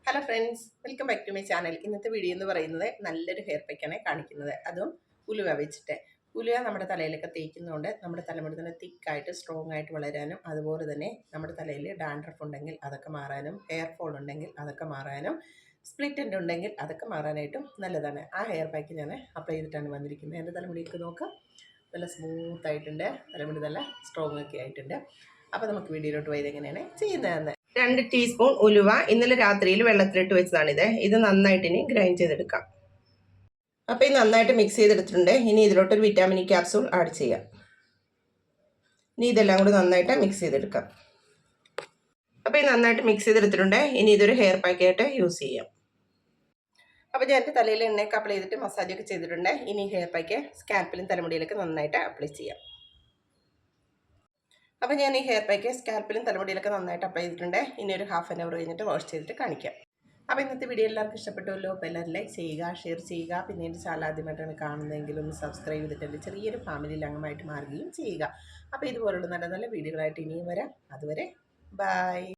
Hello friends, welcome back to my channel. ഇന്നത്തെ video എന്ന് പറയുന്നത് നല്ലൊരു ഹെയർ പാക്കാണ് കാണിക്കുന്നത്. അതും ഉലുവ വെച്ചിട്ട്. ഉലുവ നമ്മുടെ തലയിലൊക്കെ തേക്കുന്നതുകൊണ്ട് നമ്മുടെ തലമുടി തന്നെ തിക്കായിട്ട് സ്ട്രോങ് ആയിട്ട് വളരാനും, അതുപോലെ തന്നെ നമ്മുടെ തലയിൽ ഡാൻഡ്രഫ് ഉണ്ടെങ്കിൽ അതൊക്കെ മാറാനും, ഹെയർ ഫോൾ ഉണ്ടെങ്കിൽ അതൊക്കെ മാറാനും, സ്പ്ലിറ്റ് എൻഡ് ഉണ്ടെങ്കിൽ അതൊക്കെ മാറാനായിട്ടും നല്ലതാണ്. ആ ഹെയർ പാക്ക് ഞാൻ അപ്ലൈ ചെയ്തിട്ടാണ് വന്നിരിക്കുന്നത്. എൻ്റെ തലമുടിയൊക്കെ നോക്കാം, നല്ല സ്മൂത്ത് ആയിട്ടുണ്ട്, തലമുടി നല്ല സ്ട്രോങ് ഒക്കെ ആയിട്ടുണ്ട്. അപ്പോൾ നമുക്ക് വീഡിയോയിലോട്ട് പോയത് എങ്ങനെയാണ് ചെയ്യുന്നതെന്ന്. 2 ടീസ്പൂൺ ഉലുവ ഇന്നലെ രാത്രിയിൽ വെള്ളത്തിലിട്ട് വെച്ചതാണിത്. ഇത് നന്നായിട്ട് ഇനി ഗ്രൈൻഡ് ചെയ്തെടുക്കാം. അപ്പോൾ ഇത് നന്നായിട്ട് മിക്സ് ചെയ്തെടുത്തിട്ടുണ്ട്. ഇനി ഇതിലോട്ടൊരു വിറ്റാമിൻ ക്യാപ്സൂൾ ആഡ് ചെയ്യാം. ഇനി ഇതെല്ലാം കൂടി നന്നായിട്ട് മിക്സ് ചെയ്തെടുക്കാം. അപ്പോൾ ഇത് നന്നായിട്ട് മിക്സ് ചെയ്തെടുത്തിട്ടുണ്ട്. ഇനി ഇതൊരു ഹെയർ പാക്കായിട്ട് യൂസ് ചെയ്യാം. അപ്പോൾ ഞാൻ എൻ്റെ തലയിൽ എണ്ണയൊക്കെ അപ്ലൈ ചെയ്തിട്ട് മസാജൊക്കെ ചെയ്തിട്ടുണ്ട്. ഇനി ഹെയർ പാക്ക് സ്കാൽപ്പിലും തലമുടിയിലൊക്കെ നന്നായിട്ട് അപ്ലൈ ചെയ്യാം. അപ്പോൾ ഞാൻ ഈ ഹെയർ പാക്ക് സ്കാൽപ്പിലും തലമുടിയിലൊക്കെ നന്നായിട്ട് അപ്ലൈ ചെയ്തിട്ടുണ്ട്. ഇനി ഒരു ഹാഫ് ആൻ അവർ കഴിഞ്ഞിട്ട് വാഷ് ചെയ്തിട്ട് കാണിക്കാം. അപ്പോൾ ഇന്നത്തെ വീഡിയോ എല്ലാവർക്കും ഇഷ്ടപ്പെട്ടുമല്ലോ. അപ്പോൾ എല്ലാവരും ലൈക്ക് ചെയ്യുക, ഷെയർ ചെയ്യുക. പിന്നെ എൻ്റെ ചാനൽ ആദ്യമായിട്ടാണ് കാണുന്നതെങ്കിൽ ഒന്ന് സബ്സ്ക്രൈബ് ചെയ്തിട്ടുണ്ട് ചെറിയൊരു ഫാമിലിയിൽ അംഗമായിട്ട് മാറുകയും ചെയ്യുക. അപ്പോൾ ഇതുപോലുള്ള നല്ല നല്ല വീഡിയോകളായിട്ട് ഇനിയും വരാം. അതുവരെ ബൈ.